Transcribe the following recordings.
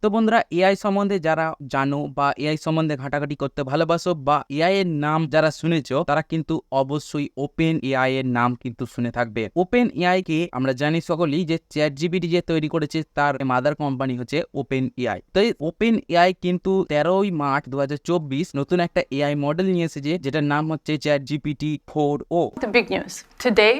তো বন্ধুরা, এআই সম্বন্ধে যারা জানো বা এআই সম্বন্ধে ঘাটাঘাটি করতে ভালোবাসো বা এআই এর নাম যারা শুনেছো তারা কিন্তু অবশ্যই ওপেন এআই এর নাম কিন্তু শুনে থাকবে। ওপেন এআই কে আমরা জানি সকলেই যে চ্যাট জিপিটি যে তৈরি করেছে তার মাদার কোম্পানি হচ্ছে ওপেন এআই। তো এই ওপেন এআই কিন্তু 13ই মার্চ 2024 নতুন একটা এআই মডেল নিয়ে এসেছে যেটার নাম হচ্ছে chat GPT 4o। The big news. Today,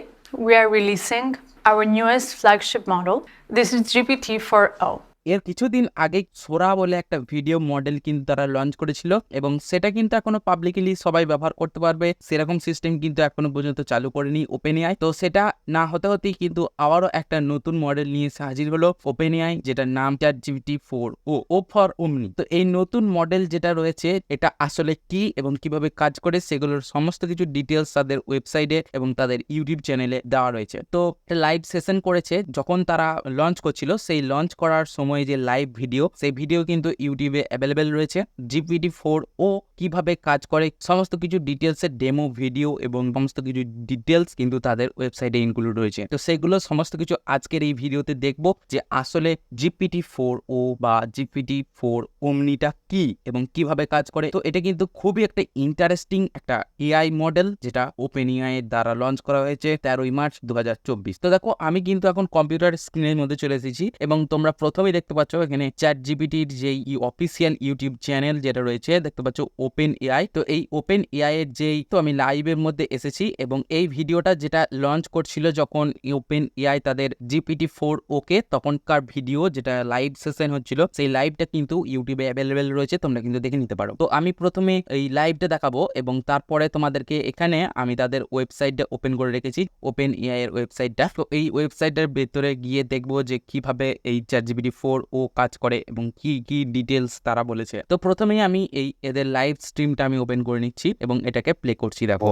we are releasing our newest flagship model. This is GPT-4o. এর কিছুদিন আগে সোরা বলে একটা ভিডিও মডেল কিন্তু তারা লঞ্চ করেছিল এবং সেটা কিন্তু এখনো পাবলিকলি সবাই ব্যবহার করতে পারবে, সেরকম সিস্টেম কিন্তু এখনো পর্যন্ত চালু করেনি ওপেন এআই। তো সেটা না হতে হতেই কিন্তু আবারও একটা নতুন মডেল নিয়ে এসে হাজির হলো ওপেন এআই, যেটার নাম chat GPT 4o, O for ওমনি। তো এই নতুন মডেল যেটা রয়েছে এটা আসলে কি এবং কিভাবে কাজ করে সেগুলোর সমস্ত কিছু ডিটেলস তাদের ওয়েবসাইটে এবং তাদের ইউটিউব চ্যানেলে দেওয়া রয়েছে। তো লাইভ সেশন করেছে যখন তারা লঞ্চ করছিল, সেই লঞ্চ করার সময় যে লাইভ ভিডিও, সেই ভিডিও কিন্তু ইউটিউবে অ্যাভেলেবেল রয়েছে। জিপিটি 4o কিভাবে কাজ করে সমস্ত কিছু ডিটেলসের ডেমো ভিডিও এবং সমস্ত কিছু ডিটেলস কিন্তু তাদের ওয়েবসাইটে ইনক্লুড রয়েছে। তো সেগুলো সমস্ত কিছু আজকের এই ভিডিওতে দেখবো যে আসলে জিপিটি 4o বা জিপিটি 4 ওমনিটা কি এবং কিভাবে কাজ করে। তো এটা কিন্তু খুবই একটা ইন্টারেস্টিং একটা এআই মডেল যেটা ওপেন এআই এর দ্বারা লঞ্চ করা হয়েছে 13ই মার্চ 2024। তো দেখো, আমি কিন্তু এখন কম্পিউটার স্ক্রিনের মধ্যে চলে এসেছি এবং তোমরা প্রথমেই দেখতে পাচ্ছ এখানে চ্যাট জিপিটির যে অফিসিয়াল ইউটিউব চ্যানেল যেটা রয়েছে দেখতে পাচ্ছ ওপেন এআই। তো এই ওপেন এআই এর যেই তো আমি লাইভের মধ্যে এসেছি এবং এই ভিডিওটা যেটা লঞ্চ করছিল যখন ওপেন এআই তাদের জিপিটি 4o কে, তখনকার ভিডিও যেটা লাইভ সেশন হচ্ছিল সেই লাইভটা কিন্তু ইউটিউবে অ্যাভেলেবেল রয়েছে, তোমরা কিন্তু দেখে নিতে পারো। তো আমি প্রথমে এই লাইভটা দেখাবো এবং তারপরে তোমাদেরকে এখানে আমি তাদের ওয়েবসাইটটা ওপেন করে রেখেছি, ওপেন এআই এর ওয়েবসাইটটা। তো এই ওয়েবসাইটের ভেতরে গিয়ে দেখবো যে কিভাবে এই চ্যাট জিপিটি 4o কাজ করে এবং কি কি ডিটেলস তারা বলেছে। তো প্রথমেই আমি এই এদের লাইভ স্ট্রিমটা আমি ওপেন করে নিচ্ছি এবং এটাকে প্লে করছি। দেখো,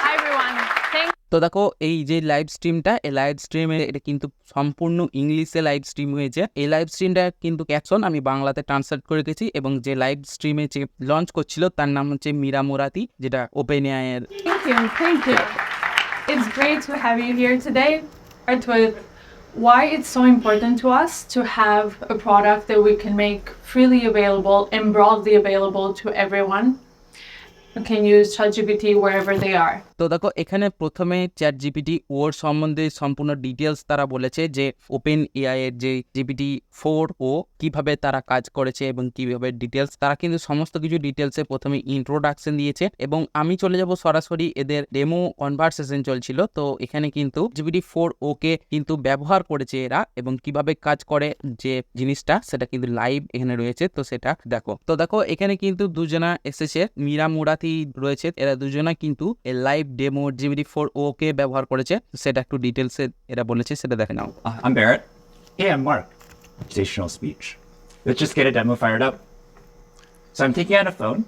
Hi everyone. তো দেখো এই যে লাইভ স্ট্রিমটা, এই লাইভ স্ট্রিমে এটা কিন্তু সম্পূর্ণ ইংলিশে লাইভ স্ট্রিম হয়েছে। এই লাইভ স্ট্রিমটা কিন্তু ক্যাপশন আমি বাংলাতে ট্রান্সলেট করে রেখেছি এবং যে লাইভ স্ট্রিমে যে লঞ্চ করছিল তার নাম হচ্ছে মীরা মুরাতি, যেটা ওপেন এআই এর। Thank you. It's great to have you here today. Start with why it's so important to us to have a product that we can make freely available and broadly available to everyone who can use ChatGPT wherever they are. তো দেখো এখানে প্রথমে chat GPT ওর সম্বন্ধে সম্পূর্ণ details তারা বলেছে যে open AI এর যে জিপিটি 4o কিভাবে তারা কাজ করেছে এবং কিভাবে ডিটেলস, তারা কিন্তু সমস্ত কিছু ডিটেলসে প্রথমে ইন্ট্রোডাকশন দিয়েছে এবং আমি চলে যাব সরাসরি এদের ডেমো কনভারসেশন চলছিল। তো এখানে কিন্তু জিপিটি 4o কে কিন্তু ব্যবহার করেছে এরা এবং কিভাবে কাজ করে যে জিনিসটা সেটা কিন্তু লাইভ এখানে রয়েছে। তো সেটা দেখো, তো দেখো এখানে কিন্তু দুজনা এসেছে, মীরা মুরাতি রয়েছে, এরা দুজনা কিন্তু লাইভ ডেমো জিপিটি 4o কে ব্যবহার করেছে, সেটা একটু ডিটেলসে এরা বলেছে, সেটা দেখে নাও। I'm Barrett. Hey, I'm Mark. Conversational speech. Let's just get a demo fired up. So I'm taking out a phone.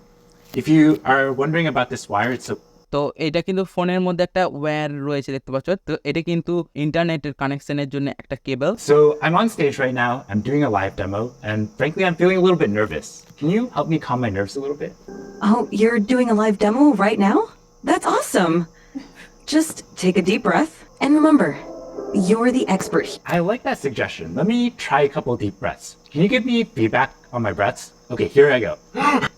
If you are wondering about this wire, it's a তো এটা কিন্তু ফোনের মধ্যে একটা ওয়্যার রয়েছে দেখতে পাচ্ছ। তো এটা কিন্তু ইন্টারনেটের কানেকশনের জন্য একটা কেবল। So I'm on stage right now. I'm doing a live demo, and frankly, I'm feeling a little bit nervous. Can you help me calm my nerves a little bit? Oh, you're doing a live demo right now? That's awesome. Just take a deep breath and remember, you're the expert. I like that suggestion. Let me try a couple deep breaths. Can you give me feedback on my breaths? Okay, here I go.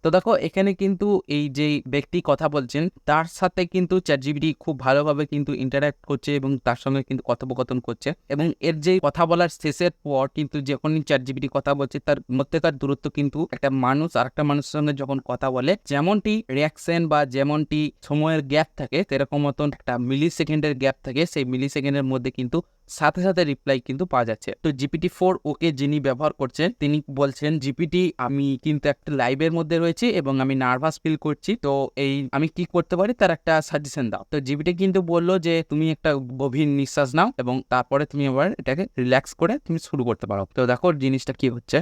তো দেখো এখানে কিন্তু এই যে ব্যক্তি কথা বলছেন তার সাথে কিন্তু চ্যাট জিপিটি খুব ভালোভাবে কিন্তু ইন্টারঅ্যাক্ট করছে এবং তার সঙ্গে কিন্তু কথোপকথন করছে এবং এর যে কথা বলার শেষের পর কিন্তু যখনই চ্যাট জিপিটি কথা বলছে তার মধ্যেকার দূরত্ব কিন্তু একটা মানুষ আর একটা মানুষের সঙ্গে যখন কথা বলে যেমনটি রিয়াকশন বা যেমনটি সময়ের গ্যাপ থাকে সেরকম মতন একটা মিলি সেকেন্ডের গ্যাপ থাকে, সেই মিলি সেকেন্ডের মধ্যে কিন্তু সাথে সাথে রিপ্লাই কিন্তু পাওয়া যাচ্ছে। তো জিপিটি 4o কে যিনি ব্যবহার করছেন তিনি বলছেন, জিপিটি আমি কিন্তু একটা লাইভের মধ্যে রয়েছি এবং আমি নার্ভাস ফিল করছি, তো এই আমি কি করতে পারি তার একটা সাজেশন দাও। তো জিপিটি কিন্তু বললো যে তুমি একটা গভীর নিঃশ্বাস নাও এবং তারপরে তুমি আবার এটাকে রিল্যাক্স করে তুমি শুরু করতে পারো। তো দেখো জিনিসটা কি হচ্ছে।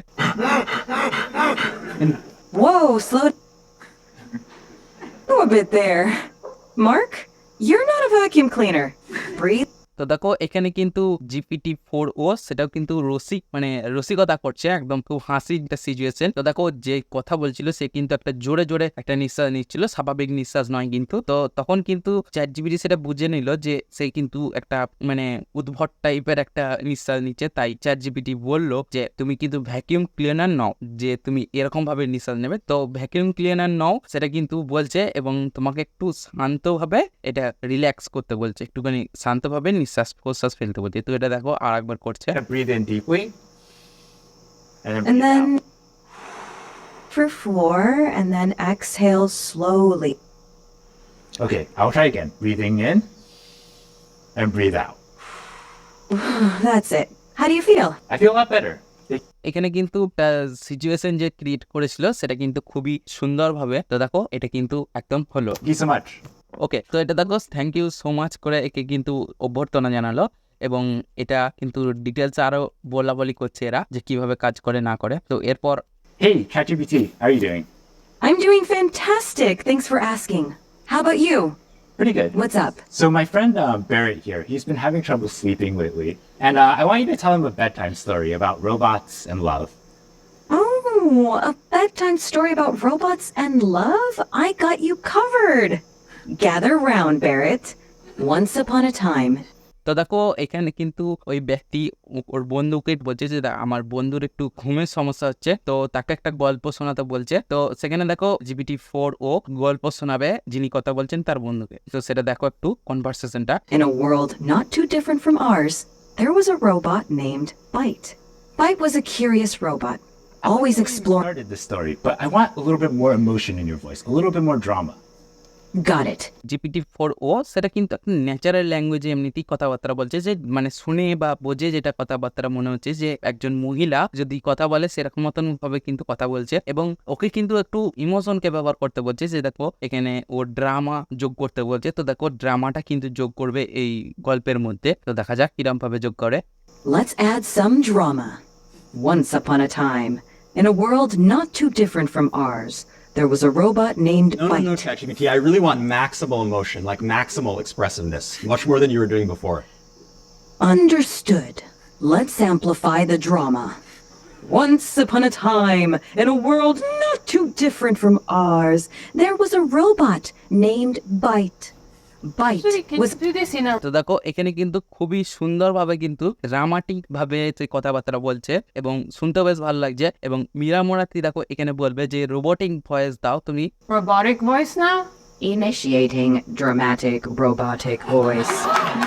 Whoa, slow a bit there. Mark, you're not a vacuum cleaner. Breathe. তো দেখো এখানে কিন্তু GPT-4o সেটাও কিন্তু রসিকতা করছে, একদম খুব হাসি একটা সিচুয়েশন। তো দেখো যে কথা বলছিল সে কিন্তু একটা জোরে জোরে একটা নিঃশ্বাস নিচ্ছিল, স্বাভাবিক নিঃশ্বাস নয় কিন্তু। তো তখন কিন্তু ChatGPT সেটা বুঝে নিল যে সে কিন্তু একটা উদ্ভট টাইপের একটা নিঃশ্বাস নিচ্ছে, তাই ChatGPT বলল যে তুমি কিন্তু ভ্যাকিউম ক্লিনার নাও, যে তুমি এরকম ভাবে নিঃশ্বাস নেবে। তো ভ্যাকিউম ক্লিনার নাও সেটা কিন্তু বলছে এবং তোমাকে একটু শান্তভাবে এটা রিল্যাক্স করতে বলছে, একটুখানি শান্তভাবে নিঃশ্বাস প্রশ্বাস ফেলতে বলছে। তো এটা দেখো আর একবার করছে। Breathe in deeply. And then And breathe out. then for 4, and then exhale slowly. Okay, I'll try again. Breathing in and breathe out. That's it. How do you feel? I feel a lot better. এখানে কিন্তু situation যে create করেছিল সেটা কিন্তু খুবই সুন্দরভাবে, তো দেখো এটা কিন্তু একদম হলো। Thank you so much. ওকে, তো এটা দেখো থ্যাংক ইউ সো মাচ করে একে কিন্তু অভ্যর্থনা জানালো এবং এটা কিন্তু ডিটেলস আরো বলা করছে এরা যে কিভাবে কাজ করে না করে। তো এরপর Hey, ChatGPT, how are you doing? I'm doing fantastic. Thanks for asking. How about you? Pretty good. What's up? So my friend Barrett here, he's been having trouble sleeping lately, and I want you to tell him a bedtime story about robots and love. Oh, a bedtime story about robots and love? I got you covered. Gather round, Barrett. Once upon a time, তো দেখো এখানে কিন্তু ওই ব্যক্তি ওর বন্ধুকে বলছে যে আমার বন্ধুর একটু ঘুমের সমস্যা হচ্ছে, তো তাকে একটা গল্প শোনাতে বলছে। তো সেখানে দেখো GPT-4o গল্প শোনাবে যিনি কথা বলছেন তার বন্ধুকে। তো সেটা দেখো একটু কনভারসেশনটা। in a world not too different from ours, there was a robot named Byte. Byte was a curious robot, always exploring. Started the story, but I want a little bit more emotion in your voice, a little bit more drama. Got it. GPT-4o সেটা কিন্তু একটা natural ল্যাঙ্গুয়েজে এমনিতেই কথাবার্তা বলছে, যে শুনে বা বোঝে যেটা কথাবার্তা মনে হচ্ছে যে একজন মহিলা যদি কথা বলে সেরকম মতন ভাবে কিন্তু কথা বলছে। এবং ওকে কিন্তু একটু ইমোশনকে ব্যবহার করতে বলছে, যে দেখো এখানে ও ড্রামা যোগ করতে বলছে। তো দেখো ড্রামাটা কিন্তু যোগ করবে এই গল্পের মধ্যে। তো দেখা যাক কিরম ভাবে যোগ করে। Let's add some drama. Once upon a time, in a world not too different from ours, there was a robot named No, Byte. ChatGPT. I really want maximal emotion, like maximal expressiveness, much more than you were doing before. Understood. Let's amplify the drama. Once upon a time, in a world not too different from ours, there was a robot named Byte. Byte Actually, can was you do this in a তো দেখো এখানে কিন্তু খুবই সুন্দরভাবে কিন্তু dramatic ভাবে সে কথাবার্তা বলছে এবং শুনতে বেশ ভালো লাগছে। এবং মীরা মোরাতি দেখো এখানে বলবে যে রোবোটিক ভয়েস দাও তুমি। robotic voice now? initiating dramatic robotic voice.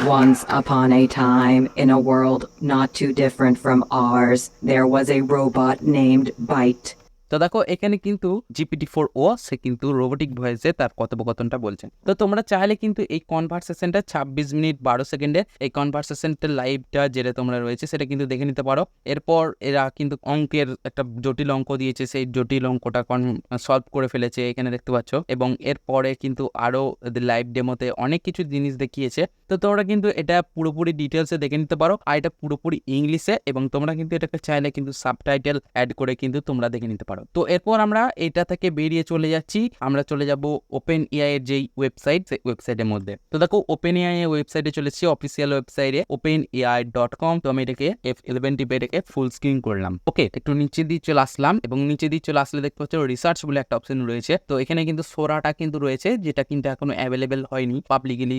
Once upon a time, in a world not too different from ours, there was a robot named Byte. তো দেখো এখানে কিন্তু GPT-4o সে কিন্তু রোবোটিক ভয়েসে তার কথোপকথনটা বলছে। তো তোমরা চাইলে কিন্তু এই কনভারসেশনটা 26 মিনিট 12 সেকেন্ডের এই কনভারসেশনটা লাইভটা যেটা তোমরা রয়েছে সেটা কিন্তু দেখে নিতে পারো। এরপর এরা কিন্তু অঙ্কের একটা জটিল অঙ্ক দিয়েছে, সেই জটিল অঙ্কটা সলভ করে ফেলেছে এখানে দেখতে পাচ্ছ। এবং এরপরে কিন্তু আরও লাইভ ডেমোতে অনেক কিছু জিনিস দেখিয়েছে। তো তোমরা কিন্তু এটা পুরোপুরি ডিটেলসে দেখে নিতে পারো, আর এটা পুরোপুরি ইংলিশে, এবং তোমরা কিন্তু এটাকে চাইলে কিন্তু সাবটাইটেল অ্যাড করে কিন্তু তোমরা দেখে নিতে পারো। তো এরপর আমরা এটা থেকে বেরিয়ে চলে যাচ্ছি, আমরা চলে যাব ওপেন এআই এর যেই ওয়েবসাইট, সেই ওয়েবসাইটের মধ্যে। তো দেখো ওপেন এআই এর ওয়েবসাইটে চলেছি, অফিসিয়াল ওয়েবসাইটে openai.com। তো আমি এটাকে F11 টিপে এটাকে ফুল স্ক্রিন করলাম। ওকে, একটু নিচে দিয়ে চলে আসলাম এবং নিচে দিয়ে চলে আসলে দেখতে পাচ্ছ রিসার্চ বলে একটা অপশন রয়েছে। তো এখানে কিন্তু সোরাটা কিন্তু রয়েছে, যেটা কিন্তু এখনো অ্যাভেলেবেল হয়নি পাবলিকলি,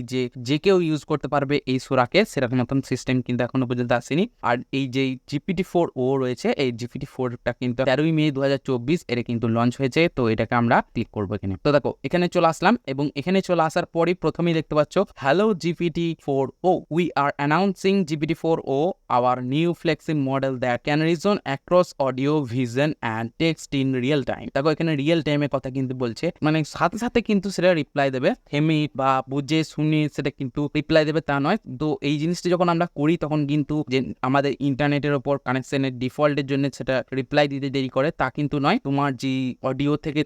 যে কেউ ইউজ করতে পারবে এই সোরাকে, সেরকম মতন সিস্টেম কিন্তু এখনো পর্যন্ত আসেনি। আর এই যে GPT-4o রয়েছে, এই GPT-4টা কিন্তু 13 মে 2024 এর কিন্তু লঞ্চ হয়েছে। তো এটাকে আমরা ক্লিক করবো এখানে। তো দেখো এখানে চলে আসলাম এবং এখানে চলে আসার পরই প্রথমেই দেখতে পাচ্ছ hello GPT-4o, we are announcing GPT-4o, our new flexible model that can reason across audio, vision and text in real time. দেখো এখানে রিয়েল টাইমের কথা কিন্তু বলছে, মানে সাথে সাথে কিন্তু সেটা রিপ্লাই দেবে, থেমে বা বুঝে শুনে সেটা কিন্তু রিপ্লাই দেবে তা নয়। তো এই জিনিসটা যখন আমরা করি তখন কিন্তু যে আমাদের ইন্টারনেটের ওপর কানেকশনের ডিফল্টের জন্য সেটা রিপ্লাই দিতে দেরি করে তা কিন্তু নয়। তোমার যে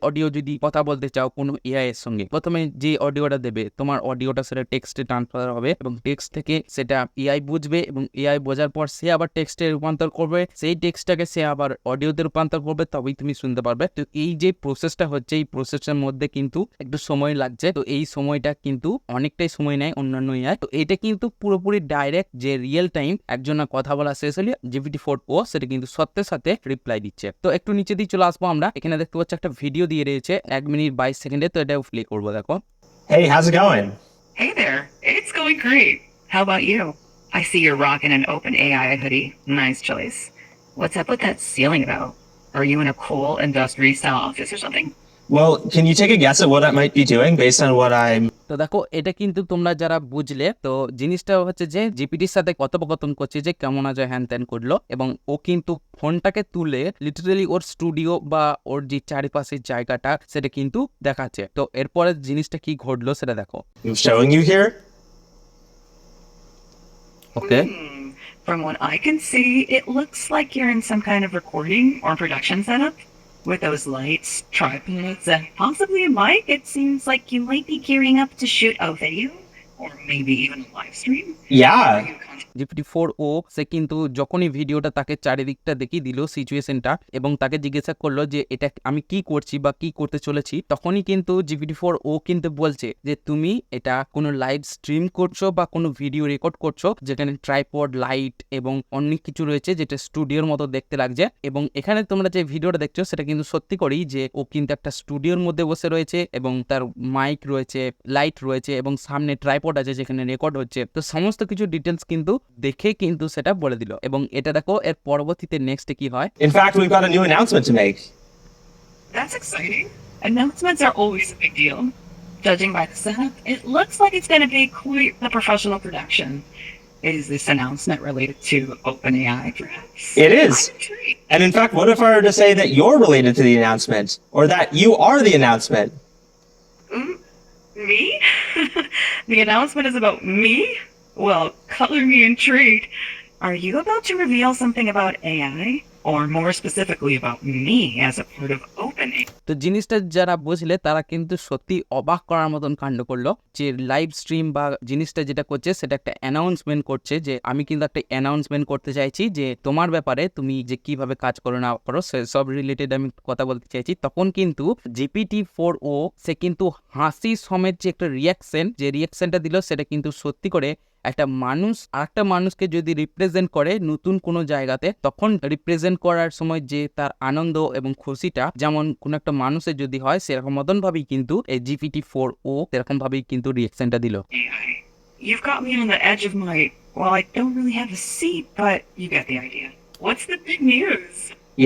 অডিও যদি কথা বলতে চাও কোনো এআই এর সঙ্গে, প্রথমে যে অডিওটা দেবে তোমার অডিওটা সেটা টেক্সটে ট্রান্সফার হবে এবং টেক্সট থেকে সেটা এআই বুঝবে এবং এআই বোঝার পর সে আবার টেক্সটে রূপান্তর করবে, সেই টেক্সটটাকে সে আবার অডিওতে রূপান্তর করবে, তবেই তুমি শুনতে পারবে। তো এই যে প্রসেসটা হচ্ছে, এই প্রসেসের মধ্যে কিন্তু একটু সময় লাগছে। তো এই সময়টা কিন্তু অনেকটাই সময় নেয় অন্যান্য এআই এআই। তো এটা কিন্তু পুরোপুরি ডাইরেক্ট যে রিয়েল টাইম একজনের কথা বলা শেষ হলে GPT-4o সেটা কিন্তু সত্যের সাথে রিপ্লাই দিচ্ছে। তো একটু নিচে দিয়ে চলে আসবো আমরা, এখানে দেখতে পাচ্ছি একটা ভিডিও দিয়ে রয়েছে 1 মিনিট 22 সেকেন্ডে, তো এটাও প্লে করবো, দেখো। Hey, how's it going? Hey there, it's going great. How about you? I see you're rocking an OpenAI hoodie. Nice choice. What's up with that ceiling though? Are you in a cool industry style office or something? Well, can you take a guess at what I might be doing based on what I'm... তো দেখো এটা কিন্তু তোমরা যারা বুঝলে, তো জিনিসটা হচ্ছে যে জিপিটির সাথে কথোপকথন করছে যে কেমন আছে হ্যান ত্যান করলো, এবং ও কিন্তু ফোনটাকে তুলে লিটারালি ওর স্টুডিও বা ওর যে চারিপাশের জায়গাটা সেটা কিন্তু দেখাচ্ছে। তো এরপরে জিনিসটা কি ঘটলো সেটা দেখো। I'm showing you here? Okay, From what I can see, it looks like you're in some kind of recording or production setup. With those lights, tripods, and possibly a mic, it seems like you might be gearing up to shoot a video, or maybe even a live stream. Yeah. Are you con- GPT-4o সে কিন্তু যখনই ভিডিওটা তাকে চারিদিকটা দেখিয়ে দিল সিচুয়েশনটা, এবং তাকে জিজ্ঞাসা করলো যে এটা আমি কি করছি বা কি করতে চলেছি, তখনই কিন্তু GPT-4o কিন্তু বলছে যে তুমি এটা কোনো লাইভ স্ট্রিম করছো বা কোনো ভিডিও রেকর্ড করছো, যেখানে ট্রাইপড, লাইট এবং অনেক কিছু রয়েছে যেটা স্টুডিওর মতো দেখতে লাগছে। এবং এখানে তোমরা যে ভিডিওটা দেখছো সেটা কিন্তু সত্যি করেই যে ও কিন্তু একটা স্টুডিওর মধ্যে বসে রয়েছে, এবং তার মাইক রয়েছে, লাইট রয়েছে, এবং সামনে ট্রাইপড আছে যেখানে রেকর্ড হচ্ছে। তো সমস্ত কিছু ডিটেলস কিন্তু দেখে কিন্তু সেটা বলে দিল। এবং এটা দেখো এর পরবর্তীতে নেক্সটে কি হয়। In fact, we've got a new announcement to make. That's exciting. Announcements are always a big deal. Judging by the setup, it looks like it's going to be quite the professional production. Is this announcement related to OpenAI, perhaps? It is. I'm intrigued. And in fact, what if I were to say that you're related to the announcement, or that you are the announcement? Me? The announcement is about me? Well, color me intrigued. Are you about to reveal something about AI? Or more specifically about me as a part of OpenAI? তো জিনিসটা যারা বুঝলে তারা কিন্তু সত্যি অবাক করার মতন কাণ্ড করলো, যে লাইভ স্ট্রিম বা জিনিসটা যেটা করছে সেটা একটা অ্যানাউন্সমেন্ট করছে, যে আমি কিন্তু একটা অ্যানাউন্সমেন্ট করতে চাইছি যে তোমার ব্যাপারে তুমি যে কিভাবে কাজ করো না করো সব রিলেটেড আমি কথা বলতে চাইছি। তখন কিন্তু GPT-4o সে কিন্তু হাসি সমেত যে একটা রিয়াকশনটা দিল সেটা কিন্তু সত্যি করে একটা মানুষ আরেকটা মানুষকে যদি রিপ্রেজেন্ট করে নতুন কোনো জায়গাতে, তখন রিপ্রেজেন্ট করার সময় যে তার আনন্দ এবং খুশিটা যেমন কোনো একটা মানুষের যদি হয় সেরকম মতন ভাবেই কিন্তু এই GPT-4o সেরকম ভাবেই কিন্তু রিয়াকশনটা দিল। AI. You've got me on the edge of my, well, I don't really have a seat, but you get the idea. What's the big news?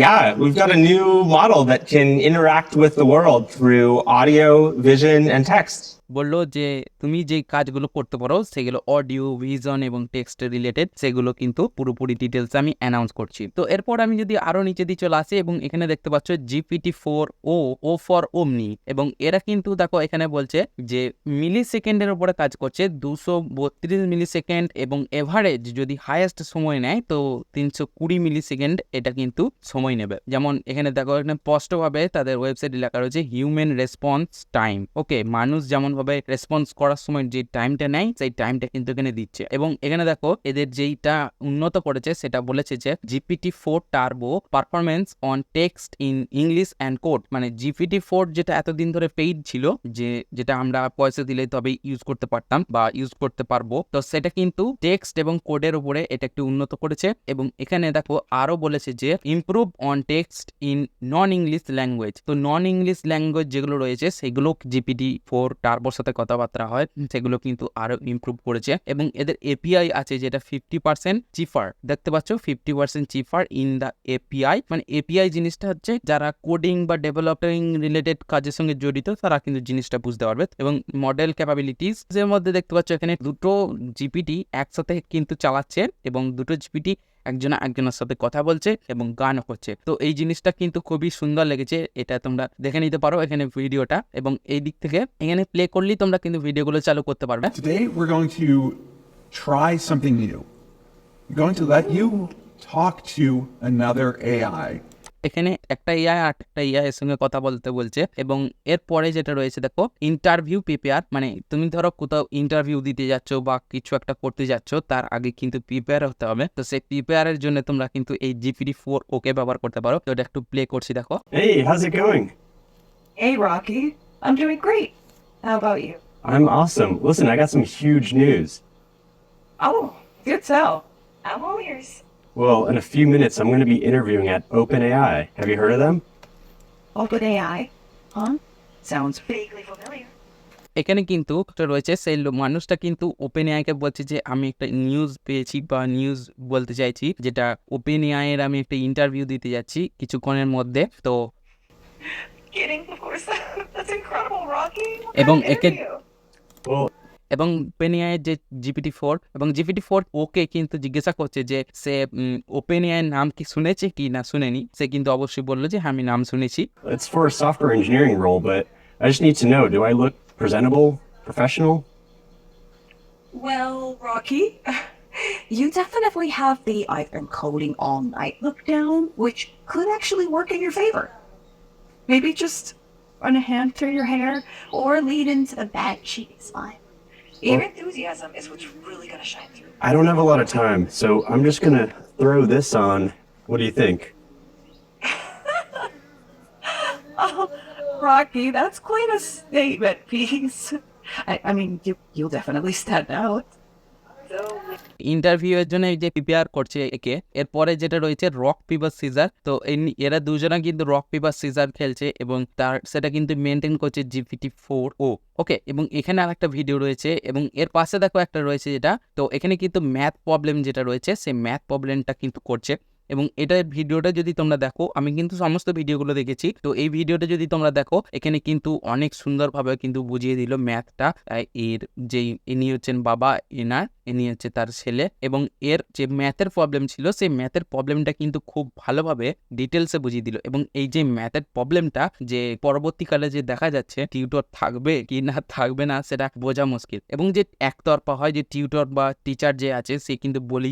Yeah, we've got a new model that can interact with the world through audio, vision, and text. বললো যে তুমি যে কাজগুলো করতে পারো সেগুলো audio, vision এবং text related, সেগুলো কিন্তু পুরোপুরি ডিটেলস আমি অ্যানাউন্স করছি। তো এরপর আমি যদি আরো নিচে দিয়ে চলে আসি, এবং এখানে দেখতে পাচ্ছ GPT-4o ও ফর ওমনি, এবং এরা কিন্তু দেখো এখানে বলছে যে মিলি সেকেন্ডের উপরে কাজ করছে, 232 মিলি সেকেন্ড, এবং এভারেজ যদি হাইয়েস্ট সময় নেয় তো 320 মিলি সেকেন্ড এটা কিন্তু সময় নেবে। যেমন এখানে দেখো এখানে স্পষ্টভাবে তাদের ওয়েবসাইটে লেখা রয়েছে হিউম্যান রেসপন্স টাইম। ওকে, মানুষ যেমন ভাবে রেসপন্স করার সময় যে টাইমটা নেয় সেই টাইমটা কিন্তু এখানে দিচ্ছে। এবং এখানে দেখো এদের যেইটা উন্নত করেছে সেটা বলেছে যে GPT-4 turbo performance on text in English and code, মানে GPT-4 যেটা এতদিন ধরে পেইড ছিল, যেটা আমরা পয়সা দিলে তবেই ইউজ করতে পারতাম বা ইউজ করতে পারবো, তো সেটা কিন্তু টেক্সট এবং কোডের উপরে এটা একটু উন্নত করেছে। এবং এখানে দেখো আরো বলেছে যে improve on text in non English language. তো নন ইংলিশ ল্যাঙ্গুয়েজ যেগুলো রয়েছে সেগুলো GPT-4 টার্বোর সাথে কথাবার্তা হয় সেগুলো কিন্তু আরো ইমপ্রুভ করেছে। এবং এদের এপিআই আছে যেটা 50% চিফার, দেখতে পাচ্ছ 50% চিফার ইন দ্য এপিআই। মানে এপিআই জিনিসটা হচ্ছে যারা কোডিং বা ডেভেলপিং রিলেটেড কাজের সঙ্গে জড়িত তারা কিন্তু জিনিসটা বুঝতে পারবে। এবং মডেল ক্যাপাবিলিটিস এর মধ্যে দেখতে পাচ্ছ এখানে দুটো জিপিটি একসাথে কিন্তু চালাচ্ছে, এবং দুটো জিপিটি একজনের সাথে কথা বলছে এবং গানও করছে। তো এই জিনিসটা কিন্তু খুবই সুন্দর লেগেছে, এটা তোমরা দেখে নিতে পারো এখানে ভিডিওটা, এবং এই দিক থেকে এখানে প্লে করলেই তোমরা কিন্তু ভিডিওগুলো চালু করতে পারবে। Today, we're going to try something new. I'm going to let you talk to another AI. এখানে একটা এআই আর একটা এআই এর সঙ্গে কথা বলতে বলছে। এবং এরপরে যেটা রয়েছে দেখো ইন্টারভিউ প্রিপেয়ার, মানে তুমি ধরো কোথাও ইন্টারভিউ দিতে যাচ্ছ বা কিছু একটা করতে যাচ্ছ তার আগে কিন্তু প্রিপেয়ার হতে হবে। তো সেই প্রিপেয়ারের জন্য তোমরা কিন্তু এই GPT-4o কে ব্যবহার করতে পারো। তো এটা একটু প্লে করছি দেখো। Hey, how's it going? Hey, Rocky. I'm doing great. How about you? I'm awesome. Listen, I got some huge news. Oh, good tell. I'm all ears. Well, in a few minutes, I'm going to be interviewing at OpenAI. Have you heard of them? OpenAI? Huh? Sounds vaguely familiar. এখানে কিন্তু একটা রয়েছে সেই মানুষটা কিন্তু open এআইকে বলছে যে আমি একটা নিউজ পেয়েছি বা নিউজ বলতে চাইছি, যেটা ওপেন এআই এর আমি একটা ইন্টারভিউ দিতে যাচ্ছি কিছুক্ষণের মধ্যে। তো Kidding, of course. That's incredible, Rocky. এবং What kind of একে interview? Well, এবং ওপেন এআই এর যে GPT-4 এবং GPT-4 ওকে কিন্তু জিজ্ঞাসা করছে যে সে ওপেন এআই এর নাম কি শুনেছে কি না শুনেনি। সে কিন্তু অবশ্যই বললো যে হ্যাঁ আমি নাম শুনেছি। it's for a software engineering role, but I just need to know, do I look presentable, professional? Well, Rocky, you definitely have the I've been coding all night look down, which could actually work in your favor. Maybe just run a hand through your hair or lead into the bad cheese line. Your enthusiasm is what's really gonna shine through. I don't have a lot of time, so I'm just going to throw this on. What do you think? Oh, Rocky, that's quite a statement piece. I mean, you'll definitely stand out. So, interview এর জন্য এই যে prepare করছে একে, এরপরে যেটা রয়েছে rock paper scissor. তো এরা দুজনা কিন্তু রক পেপার সিজার খেলছে এবং তার সেটা কিন্তু মেনটেন করছে GPT-4 ওকে। এবং এখানে আরেকটা ভিডিও রয়েছে এবং এর পাশে দেখো একটা রয়েছে যেটা, তো এখানে কিন্তু ম্যাথ প্রবলেম যেটা রয়েছে সেই ম্যাথ প্রবলেমটা কিন্তু করছে। এবং এটার ভিডিওটা যদি তোমরা দেখো, আমি কিন্তু সমস্ত ভিডিওগুলো দেখেছি, তো এই ভিডিওটা যদি তোমরা দেখো এখানে কিন্তু অনেক সুন্দরভাবে কিন্তু বুঝিয়ে দিল ম্যাথটা। এর যেই ইনি হচ্ছেন বাবা, ইনি হচ্ছে তার ছেলে, এবং এর যে ম্যাথের প্রবলেম ছিল সেই ম্যাথের প্রবলেমটা কিন্তু খুব ভালোভাবে ডিটেলসে বুঝিয়ে দিল। এবং এই যে ম্যাথের প্রবলেমটা যে পরবর্তীকালে যে দেখা যাচ্ছে টিউটর থাকবে কি না থাকবে না সেটা বোঝা মুশকিল, এবং যে একতরফা হয় যে টিউটর বা টিচার যে আছে সে কিন্তু বলি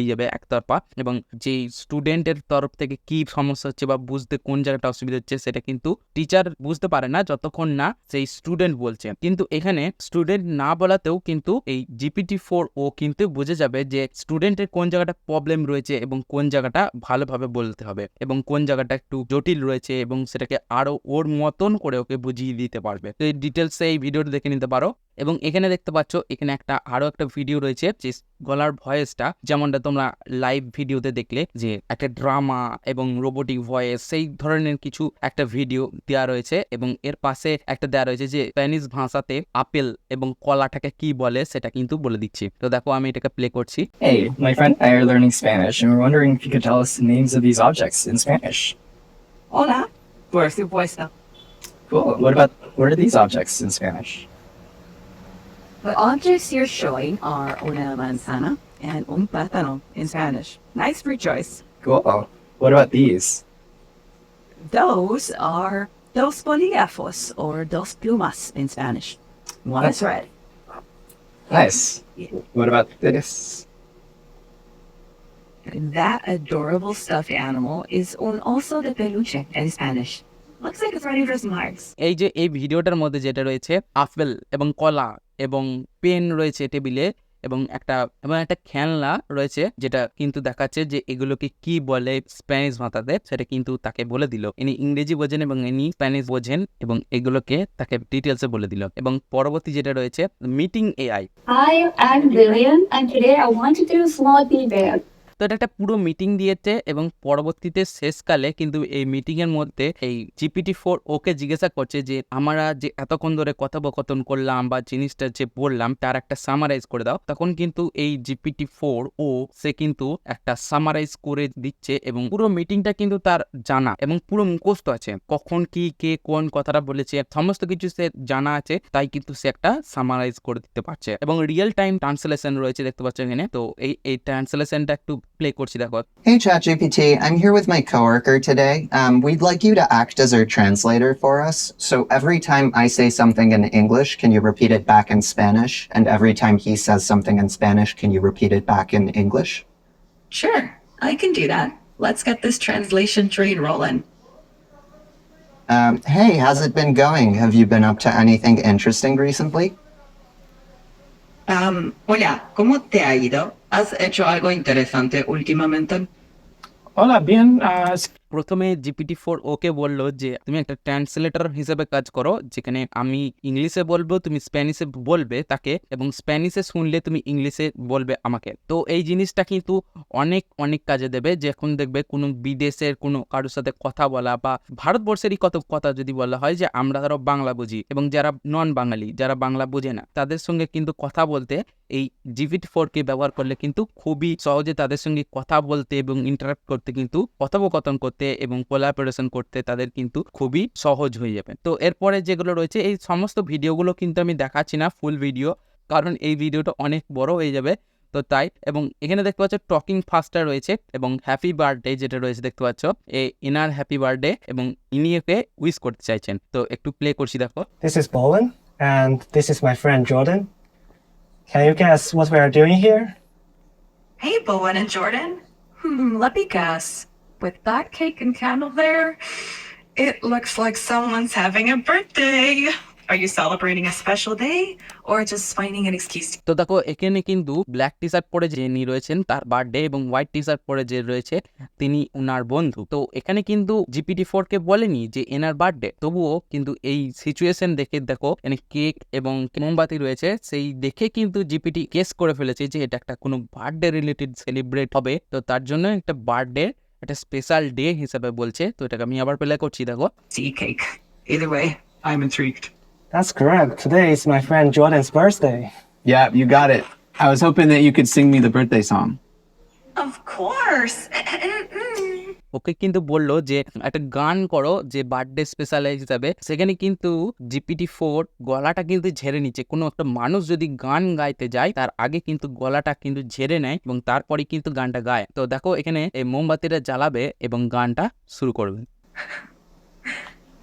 যাবে একতরফা, এবং যে স্টুডেন্টের তরফ থেকে কি সমস্যা হচ্ছে বা বুঝতে কোন জায়গাটা অসুবিধা হচ্ছে সেটা কিন্তু টিচার বুঝতে পারে না যতক্ষণ না সেই স্টুডেন্ট বলছে। কিন্তু এখানে স্টুডেন্ট না বলাতেও কিন্তু এই GPT-4 কিন্তু বুঝে যাবে যে স্টুডেন্টের কোন জায়গাটা প্রবলেম রয়েছে এবং কোন জায়গাটা ভালোভাবে বলতে হবে এবং কোন জায়গাটা একটু জটিল রয়েছে, এবং সেটাকে আরো ওর মতন করে ওকে বুঝিয়ে দিতে পারবে। তো এই ডিটেলসে এই ভিডিওটা দেখে নিতে পারো। এবং এখানে দেখতে পাচ্ছ এখানে আরো একটা ভিডিও রয়েছে যে গলার ভয়েসটা যেমনটা তোমরা লাইভ ভিডিওতে দেখলে যে একটা ড্রামা এবং রোবোটিক ভয়েস সেই ধরনের কিছু একটা ভিডিও দেওয়া রয়েছে, এবং এর পাশে একটা দেওয়া রয়েছে যে স্প্যানিশ ভাষাতে আপেল এবং কলাটাকে কি বলে সেটা কিন্তু বলে দিচ্ছি। তো দেখো আমি এটাকে প্লে করছি। Hey, my friend and I are learning Spanish, and we're wondering if you could tell us the names of these objects in Spanish. hola, por supuesto. Cool. What are these objects in Spanish? The objects you're showing are una manzana and un plátano in Spanish. Nice fruit choice. Cool. What about these? Those are dos bolígrafos or dos plumas in Spanish. One is red. Nice. What about this? That adorable stuffed animal is un oso de peluche in Spanish. Looks like it's ready for some hugs. এই যে এই ভিডিওটার মধ্যে যেটা রয়েছে apple এবং কলা এবং পেন রয়েছে টেবিলে, এবং একটা খেলনা রয়েছে যেটা কিন্তু দেখাচ্ছে যে এগুলোকে কি বলে স্প্যানিশ ভাষাতে, সেটা কিন্তু তাকে বলে দিল। ইনি ইংরেজি বোঝেন এবং ইনি স্প্যানিশ বোঝেন, এবং এগুলোকে তাকে ডিটেলসে বলে দিল। এবং পরবর্তী যেটা রয়েছে meeting AI. Hi, I'm Lillian, and today I want to do a small feedback. তো এটা একটা পুরো মিটিং দিয়েছে, এবং পরবর্তীতে শেষকালে কিন্তু এই মিটিং এর মধ্যে এই GPT-4 ওকে জিজ্ঞাসা করছে যে আমরা যে এতক্ষণ ধরে কথোপকথন করলাম বা জিনিসটা যে বললাম তার একটা সামারাইজ করে দাও। তখন কিন্তু এই GPT-4 সে কিন্তু একটা সামারাইজ করে দিচ্ছে, এবং পুরো মিটিংটা কিন্তু তার জানা এবং পুরো মুখস্থ আছে, কখন কি কে কোন কথাটা বলেছে সমস্ত কিছু সে জানা আছে, তাই কিন্তু সে একটা সামারাইজ করে দিতে পারছে। এবং রিয়েল টাইম ট্রান্সলেশন রয়েছে দেখতে পাচ্ছ এখানে। তো এই ট্রান্সলেশনটা একটু প্লে করছি দেখো। Hey ChatGPT, I'm here with my coworker today. We'd like you to act as our translator for us. So every time I say something in English, can you repeat it back in Spanish? And every time he says something in Spanish, can you repeat it back in English? Sure, I can do that. Let's get this translation train rolling. Hey, how's it been going? Have you been up to anything interesting recently? Hola, ¿cómo te ha ido? ¿Has hecho algo interesante últimamente? Hola, bien. প্রথমে GPT-4 ওকে বললো যে তুমি একটা translator হিসেবে কাজ করো, যেখানে আমি ইংলিশে বলবো, তুমি স্প্যানিশে বলবে তাকে, এবং স্প্যানিশে শুনলে তুমি ইংলিশে বলবে আমাকে। তো এই জিনিসটা কিন্তু অনেক অনেক কাজে দেবে, যখন দেখবে কোনো বিদেশের কোনো কারোর সাথে কথা বলা, বা ভারতবর্ষেরই কত কথা যদি বলা হয় যে আমরা ধরো বাংলা বুঝি, এবং যারা নন বাঙালি, যারা বাংলা বোঝে না, তাদের সঙ্গে কিন্তু কথা বলতে এই GPT-4 কে ব্যবহার করলে কিন্তু খুবই সহজে তাদের সঙ্গে কথা বলতে এবং ইন্টারাক্ট করতে, কিন্তু কথোপকথন করতে এবং কোলাবোরেশন করতে তাদের কিন্তু খুবই সহজ হয়ে যাবে। তো এরপরে যেগুলো রয়েছে, এই সমস্ত ভিডিওগুলো কিন্তু আমি দেখাচ্ছি না ফুল ভিডিও, কারণ এই ভিডিওটা অনেক বড় হয়ে যাবে, তো তাই। এবং এখানে দেখতে পাচ্ছ টকিং ফাস্টার রয়েছে, এবং হ্যাপি বার্থডে যেটা রয়েছে দেখতে পাচ্ছ, এই ইনার হ্যাপি বার্থডে, এবং ইনি একে উইশ করতে চাইছেন। তো একটু প্লে করছি, দেখো। This is Bowen, and this is my friend Jordan. Can you guess what we are doing here? Hey, Bowen and Jordan. Let me guess. With that cake and candle there, it looks like someone's having a birthday. Are you celebrating a special day or just finding an excuse to? তো দেখো এখানে কিন্তু black T shirt পরে যিনি রয়েছেন তার birthday, এবং white T shirt পরে যে রয়েছে তিনি উনার বন্ধু। তো এখানে কিন্তু GPT-4 কে বলেনি যে এনার বার্থডে, তবুও কিন্তু এই সিচুয়েশন দেখে দেখো এখানে কেক এবং মোমবাতি রয়েছে, সেই দেখে কিন্তু GPT গেস করে ফেলেছে যে এটা একটা কোনো বার্থডে রিলেটেড সেলিব্রেট হবে। তো তার জন্য একটা বার্থডে, একটা স্পেশাল ডে হিসেবে বলছে। তো এটাকে আমি আবার প্লে করছি, দেখো। Tea cake. Either way, I'm intrigued. That's correct. Today is my friend Jordan's birthday. Yeah, you got it. I was hoping that you could sing me the birthday song. Of course. ওকে কিন্তু বললো যে একটা গান করো যে birthday special হিসাবে, সেখানে কিন্তু GPT-4 গলাটা কিন্তু ঝেড়ে নিচ্ছে। কোনো একটা মানুষ যদি গান গাইতে যায় তার আগে কিন্তু গলাটা কিন্তু ঝেড়ে নেয় এবং তারপরে কিন্তু গানটা গায়। তো দেখো এখানে এই মোমবাতিটা জ্বালাবে এবং গানটা শুরু করবে।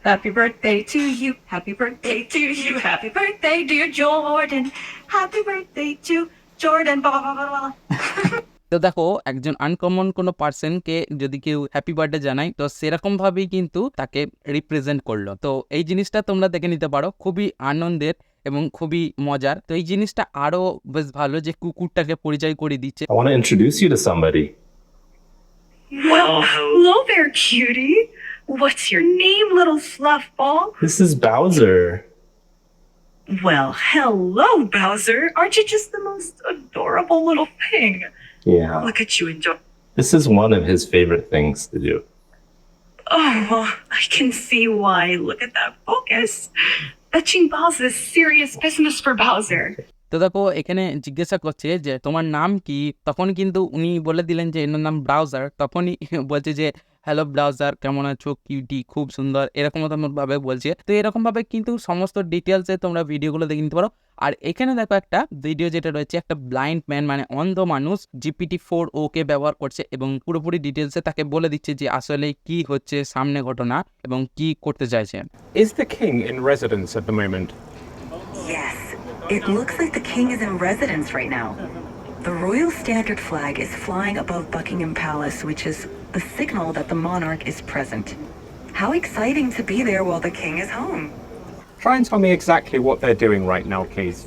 Happy birthday to you. Happy birthday to you. Happy birthday, dear Jordan. Happy birthday to Jordan. Blah, blah, blah, blah. তো দেখো একজন আনকমন কোনো পার্সনকে যদি কেউ হ্যাপি বার্থডে জানায়, তো সেরকম ভাবেই কিন্তু তাকে রিপ্রেজেন্ট করলো। তো এই জিনিসটা তোমরা দেখে নিতে পারো, খুবই আনন্দের এবং খুবই মজার। তো এই জিনিসটা আরো বেশ ভালো যে কুকুরটাকে পরিচয় করে দিচ্ছে। I want to introduce you to somebody. Well, hello there, cutie. What's your name, little fluff ball? This is Bowser. Well, hello, Bowser. Aren't you just the most adorable little thing? Yeah. Look at you enjoy. This is one of his favorite things to do. Oh, I can see why. Look at that focus. Fetching balls is serious business for Bowser. তো দেখো এখানে জিজ্ঞাসা করছে যে তোমার নাম কি, তখন কিন্তু উনি বলে দিলেন যে এনার নাম ব্রাউজার। তখনই বলছে যে হ্যালো ব্রাউজার, কেমন আছো কিউটি, খুব সুন্দর, এরকম ভাবে বলছে। তো এরকম ভাবে কিন্তু সমস্ত ডিটেলসে তোমরা ভিডিওগুলো দেখে নিতে পারো। আর এখানে দেখো একটা ভিডিও যেটা রয়েছে, একটা ব্লাইন্ড ম্যান মানে অন্ধ মানুষ GPT-4 ওকে ব্যবহার করছে এবং পুরোপুরি ডিটেলসে তাকে বলে দিচ্ছে যে আসলে কি হচ্ছে সামনে ঘটনা এবং কি করতে চাইছে। Is the king in residence at the moment? Yes, it looks like the king is in residence right now. The royal standard flag is flying above Buckingham Palace, which is a signal that the monarch is present. How exciting to be there while the king is home. Try and tell me exactly what they're doing right now, please.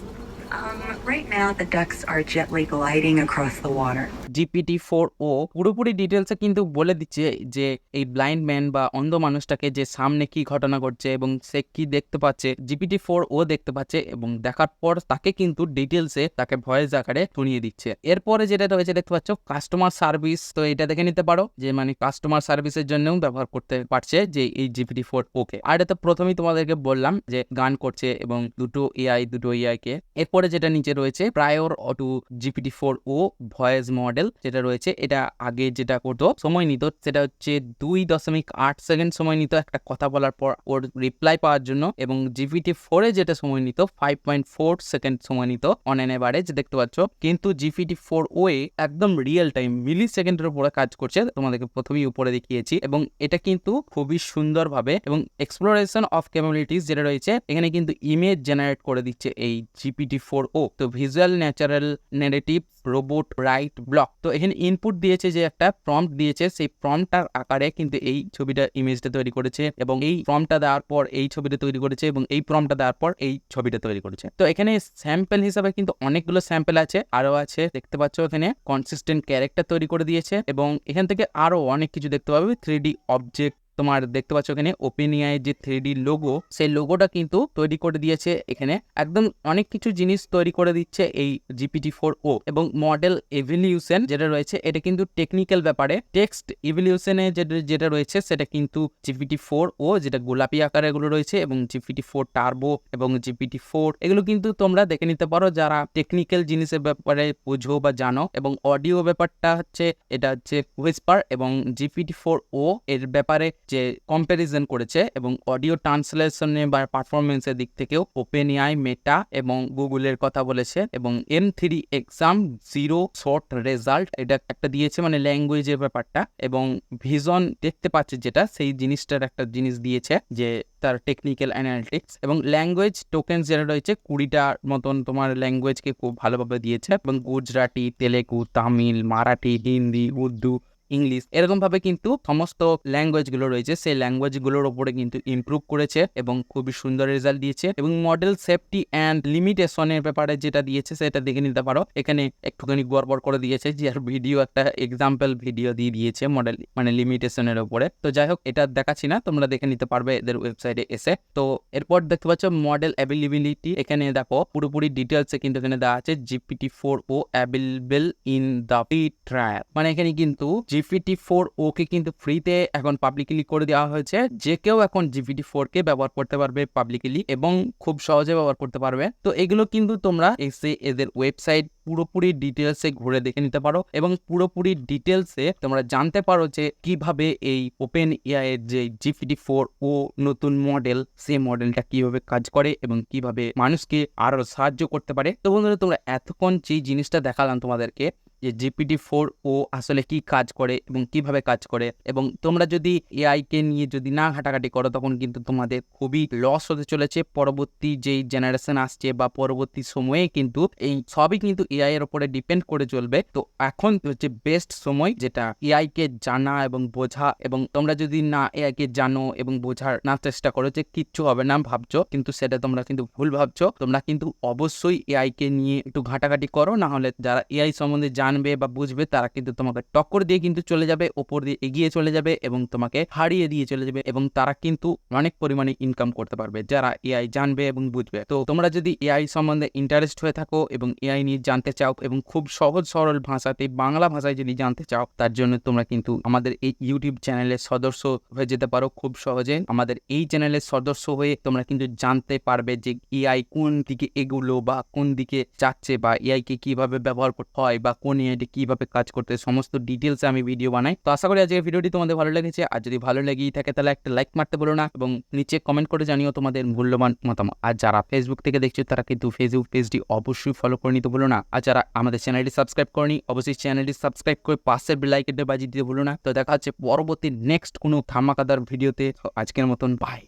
Right now the ducks are gently gliding across the water. GPT-4 ও পুরোপুরি ডিটেলসে কিন্তু বলে দিচ্ছে যে এই blind man বা অন্ধ মানুষটাকে যে সামনে কি ঘটনা ঘটছে এবং সে কি দেখতে পাচ্ছে, GPT-4 ও দেখতে পাচ্ছে এবং দেখার পর তাকে কিন্তু ডিটেলসে তাকে ভয়েস আকারে শুনিয়ে দিচ্ছে। এরপরে যেটা রয়েছে দেখতে পাচ্ছ কাস্টমার সার্ভিস। তো এটা দেখে নিতে পারো যে মানে কাস্টমার সার্ভিসের জন্যও ব্যবহার করতে পারছে যে এই GPT-4 ওকে। আর এটা প্রথমেই তোমাদেরকে বললাম যে গান করছে এবং দুটো এআই কে। এরপরে যেটা নিচে রয়েছে প্রায়র টু GPT-4 ও ভয়েস মডেল যেটা রয়েছে, এটা আগে যেটা করতো সময় নিত সেটা হচ্ছে 2.8 সেকেন্ড সময় নিত একটা কথা বলার পর ওর রিপ্লাই পাওয়ার জন্য, এবং GPT-4 এ যেটা সময় নিত 5.4 সেকেন্ড সময় নিত অন অ্যান এভারেজ দেখতে পাচ্ছ। কিন্তু GPT-4 ও একদম রিয়েল টাইম মিলি সেকেন্ডের উপরে কাজ করছে, তোমাদেরকে প্রথমেই উপরে দেখিয়েছি। এবং এটা কিন্তু খুবই সুন্দরভাবে এবং এক্সপ্লোরেশন অফ ক্যাপাবিলিটিস যেটা রয়েছে এখানে কিন্তু ইমেজ জেনারেট করে দিচ্ছে এই GPT-4 ও। তো visual natural narrative robot right block. তো এখানে ইনপুট দিয়েছে যে একটা প্রম্পট দিয়েছে, সেই প্রম্পটটার আকারে কিন্তু এই ছবিটা ইমেজটা তৈরি করেছে এবং এই প্রম্পটটা দেওয়ার পর এই ছবিটা তৈরি করেছে এবং এই প্রম্পটটা দেওয়ার পর এই ছবিটা তৈরি করেছে। তো এখানে স্যাম্পল হিসাবে কিন্তু অনেকগুলো স্যাম্পল আছে, আরো আছে দেখতে পাচ্ছ এখানে কনসিস্টেন্ট ক্যারেক্টার তৈরি করে দিয়েছে এবং এখান থেকে আরো অনেক কিছু দেখতে পাবে। 3D অবজেক্ট তোমার দেখতে পাচ্ছ এখানে ওপেনএআই যে 3D লোগো, সেই লোগোটা কিন্তু তৈরি করে দিয়েছে। এখানে একদম অনেক কিছু জিনিস তৈরি করে দিচ্ছে এই GPT-4o। এবং মডেল এভলিউশন যেটা রয়েছে এটা কিন্তু টেকনিক্যাল ব্যাপারে, টেক্সট এভলিউশনে যেটা রয়েছে সেটা কিন্তু GPT-4o যেটা গোলাপি আকারে এগুলো রয়েছে এবং GPT-4 টার্বো এবং GPT-4 এগুলো কিন্তু তোমরা দেখে নিতে পারো যারা টেকনিক্যাল জিনিসের ব্যাপারে বুঝো বা জানো। এবং অডিও ব্যাপারটা হচ্ছে এটা হচ্ছে হুইসপার এবং GPT-4o এর ব্যাপারে যে কম্প্যারিজন করেছে এবং অডিও ট্রান্সলেশনে বা পারফরমেন্সের দিক থেকেও ওপেনএআই, মেটা এবং গুগলের কথা বলেছে। এবং M3 এক্সাম 0 শর্ট রেজাল্ট এটা একটা দিয়েছে, মানে ল্যাঙ্গুয়েজের ব্যাপারটা। এবং ভিজন দেখতে পাচ্ছে যেটা সেই জিনিসটার একটা জিনিস দিয়েছে যে তার টেকনিক্যাল অ্যানালিটিক্স এবং ল্যাঙ্গুয়েজ টোকেন্স যেটা রয়েছে 20টার মতন তোমার ল্যাঙ্গুয়েজকে খুব ভালোভাবে দিয়েছে এবং গুজরাটি, তেলেগু, তামিল, মারাঠি, হিন্দি, উর্দু, ইংলিশ এরকম ভাবে কিন্তু সমস্ত ল্যাঙ্গুয়েজগুলো রয়েছে সেই ল্যাঙ্গুয়েজগুলোর উপরে কিন্তু ইমপ্রুভ করেছে এবং খুবই সুন্দর রেজাল্ট দিয়েছে। এবং মডেল সেফটি অ্যান্ড লিমিটেশনের ব্যাপারে যেটা দিয়েছে সেটা দেখে নিতে পারো। এখানে একটুখানি গড়বড় করে দিয়েছে যে আর ভিডিও একটা এক্সাম্পল ভিডিও দিয়ে দিয়েছে মডেল মানে লিমিটেশনের উপরে। তো যাই হোক এটা দেখাচ্ছি না, তোমরা দেখে নিতে পারবে এদের ওয়েবসাইটে এসে। তো এরপর দেখতে পাচ্ছ মডেল অ্যাভেলেবিলিটি, এখানে দেখো পুরোপুরি ডিটেলসে কিন্তু এখানে দেওয়া আছে GPT-4o available in the free trial. মানে এখানে কিন্তু GPT-4o কে কিন্তু ফ্রিতে এখন পাবলিকলি করে দেওয়া হয়েছে, যে কেউ এখন GPT-4 কে ব্যবহার করতে পারবে পাবলিকলি এবং খুব সহজে ব্যবহার করতে পারবে। তো এগুলো কিন্তু তোমরা এসে এদের ওয়েবসাইট পুরোপুরি ডিটেলসে ঘুরে দেখে নিতে পারো এবং পুরোপুরি ডিটেলসে তোমরা জানতে পারো যে কিভাবে এই ওপেনএআই এর যে GPT-4o নতুন মডেল সেই মডেলটা কিভাবে কাজ করে এবং কিভাবে মানুষকে আরো সাহায্য করতে পারে। তো বন্ধুরা তোমরা এতক্ষণ যে জিনিসটা দেখালাম তোমাদেরকে যে GPT-4o আসলে কি কাজ করে এবং কিভাবে কাজ করে, এবং তোমরা যদি এআই কে নিয়ে যদি না ঘাটাঘাটি করো তখন কিন্তু তোমাদের খুবই লস হতে চলেছে। পরবর্তী যেই জেনারেশন আসছে বা পরবর্তী সময়ে কিন্তু এই সবই কিন্তু এআই এর উপরে ডিপেন্ড করে চলবে। তো এখন হচ্ছে বেস্ট সময় যেটা এআই কে জানা এবং বোঝা। এবং তোমরা যদি না এআই কে জানো এবং বোঝার না চেষ্টা করো যে কিচ্ছু হবে না ভাবছো, কিন্তু সেটা তোমরা কিন্তু ভুল ভাবছো। তোমরা কিন্তু অবশ্যই এআই কে নিয়ে একটু ঘাটাঘাটি করো, না হলে যারা এআই সম্বন্ধে জানবে বা বুঝবে তারা কিন্তু তোমাকে টক্কর দিয়ে কিন্তু চলে যাবে, ওপর দিয়ে এগিয়ে চলে যাবে এবং তোমাকে হারিয়ে দিয়ে চলে যাবে এবং তারা কিন্তু অনেক পরিমাণে ইনকাম করতে পারবে যারা এআই জানবে এবং বুঝবে। তো তোমরা যদি এআই সম্বন্ধে ইন্টারেস্ট হয়ে থাকো এবং এআই নিয়ে জানতে চাও এবং খুব সহজ সরল ভাষাতে বাংলা ভাষায় যদি জানতে চাও, তার জন্য তোমরা কিন্তু আমাদের এই ইউটিউব চ্যানেলের সদস্য হয়ে যেতে পারো খুব সহজে। আমাদের এই চ্যানেলের সদস্য হয়ে তোমরা কিন্তু জানতে পারবে যে এআই কোন দিকে এগুলো বা কোন দিকে যাচ্ছে বা এআই কে কিভাবে ব্যবহার করতে হয় বা কোন এআইটি কিভাবে কাজ করতে, সমস্ত ডিটেলসে আমি ভিডিও বানাই। তো আশা করি আজকের ভিডিওটি তোমাদের ভালো লেগেছে। আর যদি ভালো লেগেই থাকে তাহলে একটা লাইক মারতে বলো না এবং নিচে কমেন্ট করে জানিও তোমাদের মূল্যবান মতামত। আর যারা ফেসবুক থেকে দেখছো তারা কিন্তু ফেসবুক পেজটি অবশ্যই ফলো করে নিতে ভুলো না। আর যারা আমাদের চ্যানেলটি সাবস্ক্রাইব করনি অবশ্যই চ্যানেলটি সাবস্ক্রাইব করে পাশের বেল আইকনটা বাজিয়ে দিতে ভুলো না। তো দেখা হচ্ছে পরবর্তী নেক্সট কোনো ধামাকাদার ভিডিওতে। আজকের মতন বাই।